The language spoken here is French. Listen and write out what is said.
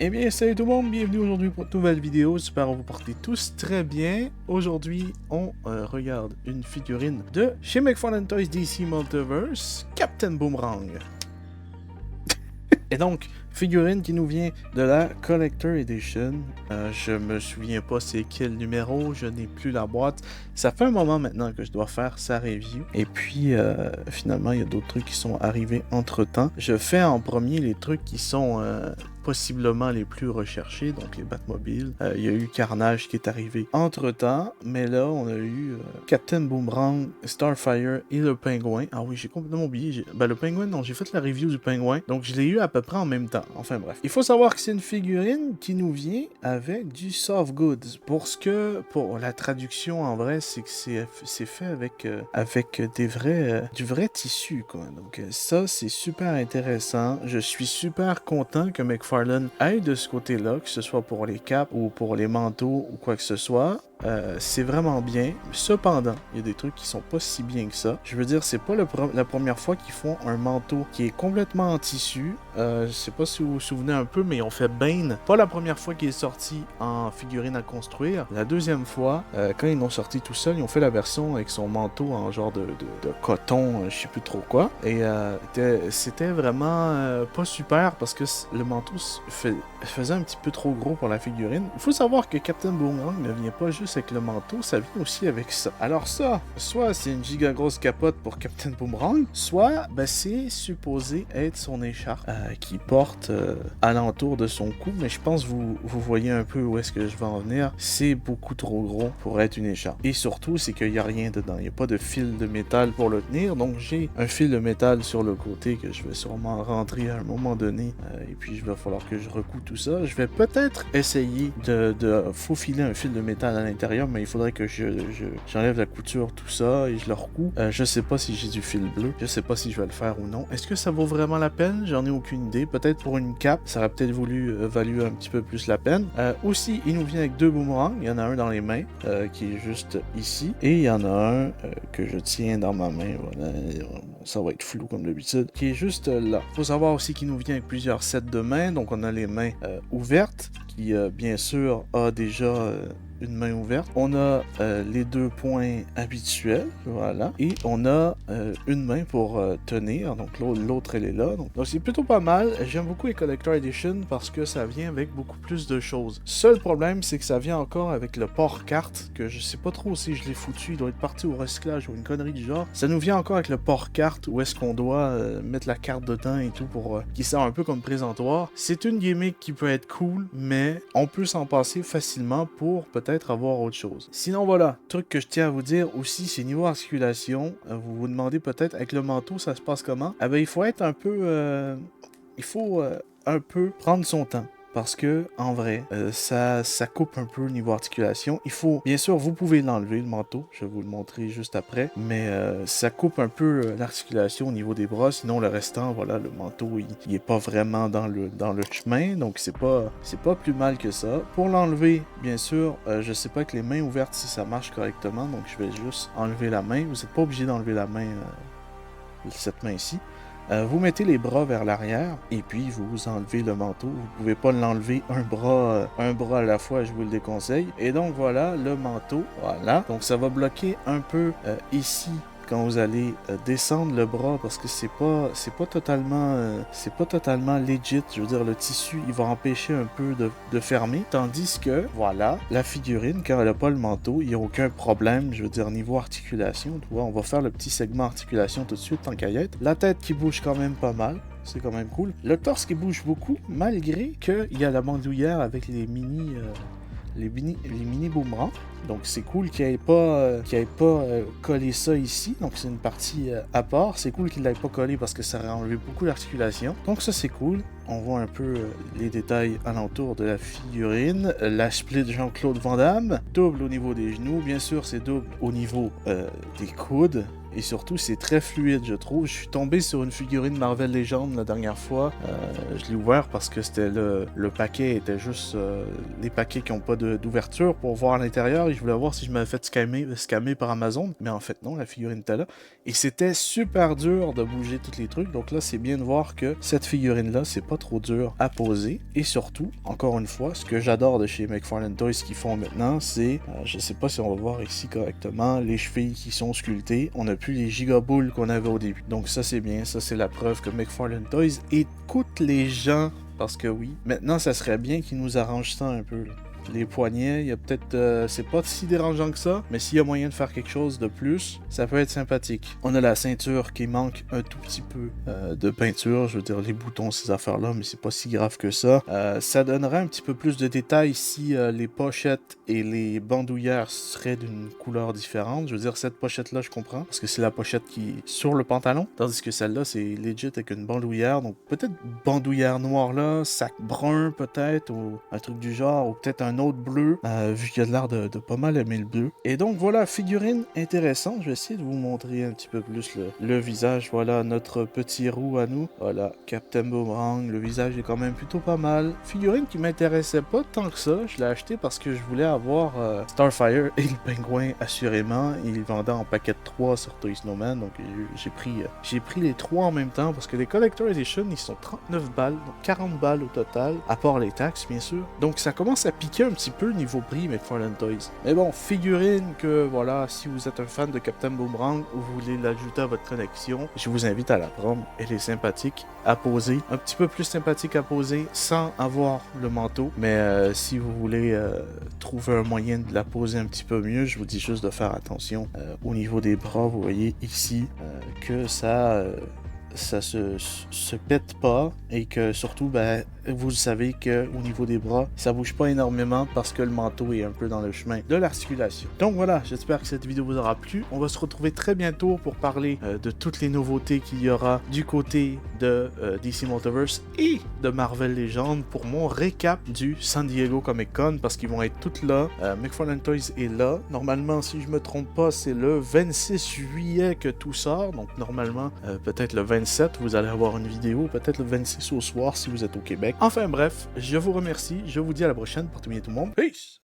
Eh bien, salut tout le monde, bienvenue aujourd'hui pour une nouvelle vidéo. J'espère que vous portez tous très bien. Aujourd'hui, on regarde une figurine de chez McFarlane Toys DC Multiverse, Captain Boomerang. Et donc, figurine qui nous vient de la Collector Edition. Je me souviens pas c'est quel numéro, je n'ai plus la boîte. Ça fait un moment maintenant que je dois faire sa review. Et puis, finalement, il y a d'autres trucs qui sont arrivés entre-temps. Je fais en premier les trucs qui sont possiblement les plus recherchés, donc les Batmobiles. Il y a eu Carnage qui est arrivé entre-temps, mais là, on a eu Captain Boomerang, Starfire et le Pingouin. Ah oui, j'ai complètement oublié. Le Pingouin, non, j'ai fait la review du Pingouin, donc je l'ai eu à peu près en même temps. Enfin bref. Il faut savoir que c'est une figurine qui nous vient avec du soft goods. Pour la traduction en vrai, c'est que c'est fait avec du vrai tissu, quoi. Donc ça, c'est super intéressant. Je suis super content que McFarlane aille de ce côté-là, que ce soit pour les capes ou pour les manteaux ou quoi que ce soit. C'est vraiment bien. Cependant, il y a des trucs qui sont pas si bien que ça. Je veux dire, c'est pas la première fois qu'ils font un manteau qui est complètement en tissu. Je sais pas si vous vous souvenez un peu, mais ils ont fait Bane. Pas la première fois qu'il est sorti en figurine à construire. La deuxième fois, quand ils l'ont sorti tout seul, ils ont fait la version avec son manteau en genre de coton, je sais plus trop quoi. Et c'était vraiment pas super parce que le manteau faisait un petit peu trop gros pour la figurine. Il faut savoir que Captain Boomerang ne vient pas juste avec le manteau, ça vient aussi avec ça. Alors ça, soit c'est une giga grosse capote pour Captain Boomerang, soit c'est supposé être son écharpe qui porte alentour de son cou, mais je pense que vous voyez un peu où est-ce que je vais en venir. C'est beaucoup trop gros pour être une écharpe. Et surtout, c'est qu'il n'y a rien dedans. Il n'y a pas de fil de métal pour le tenir, donc j'ai un fil de métal sur le côté que je vais sûrement rentrer à un moment donné, et puis il va falloir que je recoue tout ça. Je vais peut-être essayer de faufiler un fil de métal à l'intérieur, mais il faudrait que j'enlève la couture, tout ça, et je le recoue. Je sais pas si j'ai du fil bleu, je sais pas si je vais le faire ou non. Est-ce que ça vaut vraiment la peine? J'en ai aucune idée. Peut-être pour une cape, ça aurait peut-être valu un petit peu plus la peine. Aussi, il nous vient avec deux boomerangs. Il y en a un dans les mains, qui est juste ici, et il y en a un que je tiens dans ma main. Voilà, ça va être flou comme d'habitude, qui est juste là. Faut savoir aussi qu'il nous vient avec plusieurs sets de mains, donc on a les mains ouvertes, qui bien sûr a déjà une main ouverte. On a les deux points habituels, voilà, et on a une main pour tenir, donc l'autre elle est là, donc c'est plutôt pas mal. J'aime beaucoup les Collector Edition parce que ça vient avec beaucoup plus de choses. Seul problème, c'est que ça vient encore avec le port carte, que je sais pas trop si je l'ai foutu, il doit être parti au recyclage ou une connerie du genre. Ça nous vient encore avec le port carte, où est-ce qu'on doit mettre la carte dedans et tout pour qui sert un peu comme présentoir. C'est une gimmick qui peut être cool, mais on peut s'en passer facilement pour peut-être avoir autre chose. Sinon voilà, truc que je tiens à vous dire aussi, c'est niveau articulation. Vous vous demandez peut-être avec le manteau ça se passe comment? Il faut être un peu un peu prendre son temps. Parce que, en vrai, ça coupe un peu au niveau articulation. Il faut, bien sûr, vous pouvez l'enlever, le manteau. Je vais vous le montrer juste après. Mais ça coupe un peu l'articulation au niveau des bras. Sinon, le restant, voilà, le manteau, il est pas vraiment dans le chemin. Donc, c'est pas plus mal que ça. Pour l'enlever, bien sûr, je sais pas avec les mains ouvertes si ça marche correctement. Donc, je vais juste enlever la main. Vous n'êtes pas obligé d'enlever la main, cette main ici. Vous mettez les bras vers l'arrière et puis vous enlevez le manteau. Vous pouvez pas l'enlever un bras à la fois, je vous le déconseille. Et donc voilà le manteau, voilà. Donc ça va bloquer un peu ici quand vous allez descendre le bras parce que c'est pas totalement legit. Je veux dire, le tissu il va empêcher un peu de fermer, tandis que voilà, la figurine quand elle a pas le manteau, il y a aucun problème. Je veux dire, niveau articulation, tu vois, on va faire le petit segment articulation tout de suite tant qu'à y être. La tête qui bouge quand même pas mal. C'est quand même cool. Le torse qui bouge beaucoup, malgré qu'il y a la bandoulière avec les mini boomerangs. Donc c'est cool qu'il n'ait pas collé ça ici. Donc c'est une partie à part. C'est cool qu'il ne l'ait pas collé parce que ça aurait enlevé beaucoup l'articulation. Donc ça c'est cool. On voit un peu les détails alentour de la figurine. La split Jean-Claude Van Damme. Double au niveau des genoux. Bien sûr c'est double au niveau des coudes. et surtout c'est très fluide je trouve. Je suis tombé sur une figurine Marvel Legends la dernière fois, je l'ai ouvert parce que c'était le paquet était juste les paquets qui n'ont pas d'ouverture pour voir à l'intérieur et je voulais voir si je m'avais fait scammer par Amazon, mais en fait non, la figurine était là et c'était super dur de bouger tous les trucs, donc là c'est bien de voir que cette figurine là c'est pas trop dur à poser et surtout, encore une fois, ce que j'adore de chez McFarlane Toys qu'ils font maintenant, c'est, je sais pas si on va voir ici correctement, les chevilles qui sont sculptées, on n'a plus les gigaboules qu'on avait au début, donc ça c'est bien, ça c'est la preuve que McFarlane Toys écoute les gens, parce que oui, maintenant ça serait bien qu'ils nous arrangent ça un peu là. Les poignets, il y a peut-être, c'est pas si dérangeant que ça, mais s'il y a moyen de faire quelque chose de plus, ça peut être sympathique. On a la ceinture qui manque un tout petit peu de peinture, je veux dire les boutons, ces affaires-là, mais c'est pas si grave que ça. Ça donnerait un petit peu plus de détails si les pochettes et les bandoulières seraient d'une couleur différente. Je veux dire, cette pochette-là, je comprends, parce que c'est la pochette qui est sur le pantalon, tandis que celle-là, c'est legit avec une bandoulière, donc peut-être bandoulière noire là, sac brun peut-être, ou un truc du genre, ou peut-être un autre bleu, vu qu'il a l'air de pas mal aimer le bleu. Et donc voilà, figurine intéressante. Je vais essayer de vous montrer un petit peu plus le visage. Voilà notre petit roux à nous. Voilà, Captain Boomerang. Le visage est quand même plutôt pas mal. Figurine qui m'intéressait pas tant que ça. Je l'ai acheté parce que je voulais avoir Starfire et le pingouin assurément. Il vendait en paquet de 3 sur Toy Snowman. Donc j'ai pris les 3 en même temps parce que les Collector Edition, ils sont 39 balles. Donc 40 balles au total, à part les taxes bien sûr. Donc ça commence à piquer un petit peu niveau prix McFarlane Toys. Mais bon, figurine que voilà, si vous êtes un fan de Captain Boomerang ou vous voulez l'ajouter à votre collection, je vous invite à la prendre. Elle est sympathique à poser, un petit peu plus sympathique à poser sans avoir le manteau. Mais si vous voulez trouver un moyen de la poser un petit peu mieux, je vous dis juste de faire attention au niveau des bras. Vous voyez ici que ça se pète pas et que surtout vous savez que au niveau des bras ça bouge pas énormément parce que le manteau est un peu dans le chemin de l'articulation. Donc voilà, j'espère que cette vidéo vous aura plu. On va se retrouver très bientôt pour parler de toutes les nouveautés qu'il y aura du côté de DC Multiverse et de Marvel Legends pour mon récap du San Diego Comic Con parce qu'ils vont être toutes là. McFarlane Toys est là. Normalement, si je me trompe pas, c'est le 26 juillet que tout sort. Donc normalement, peut-être le 27, vous allez avoir une vidéo, peut-être le 26 au soir si vous êtes au Québec. Enfin bref, je vous remercie, je vous dis à la prochaine, portez bien tout le monde, peace!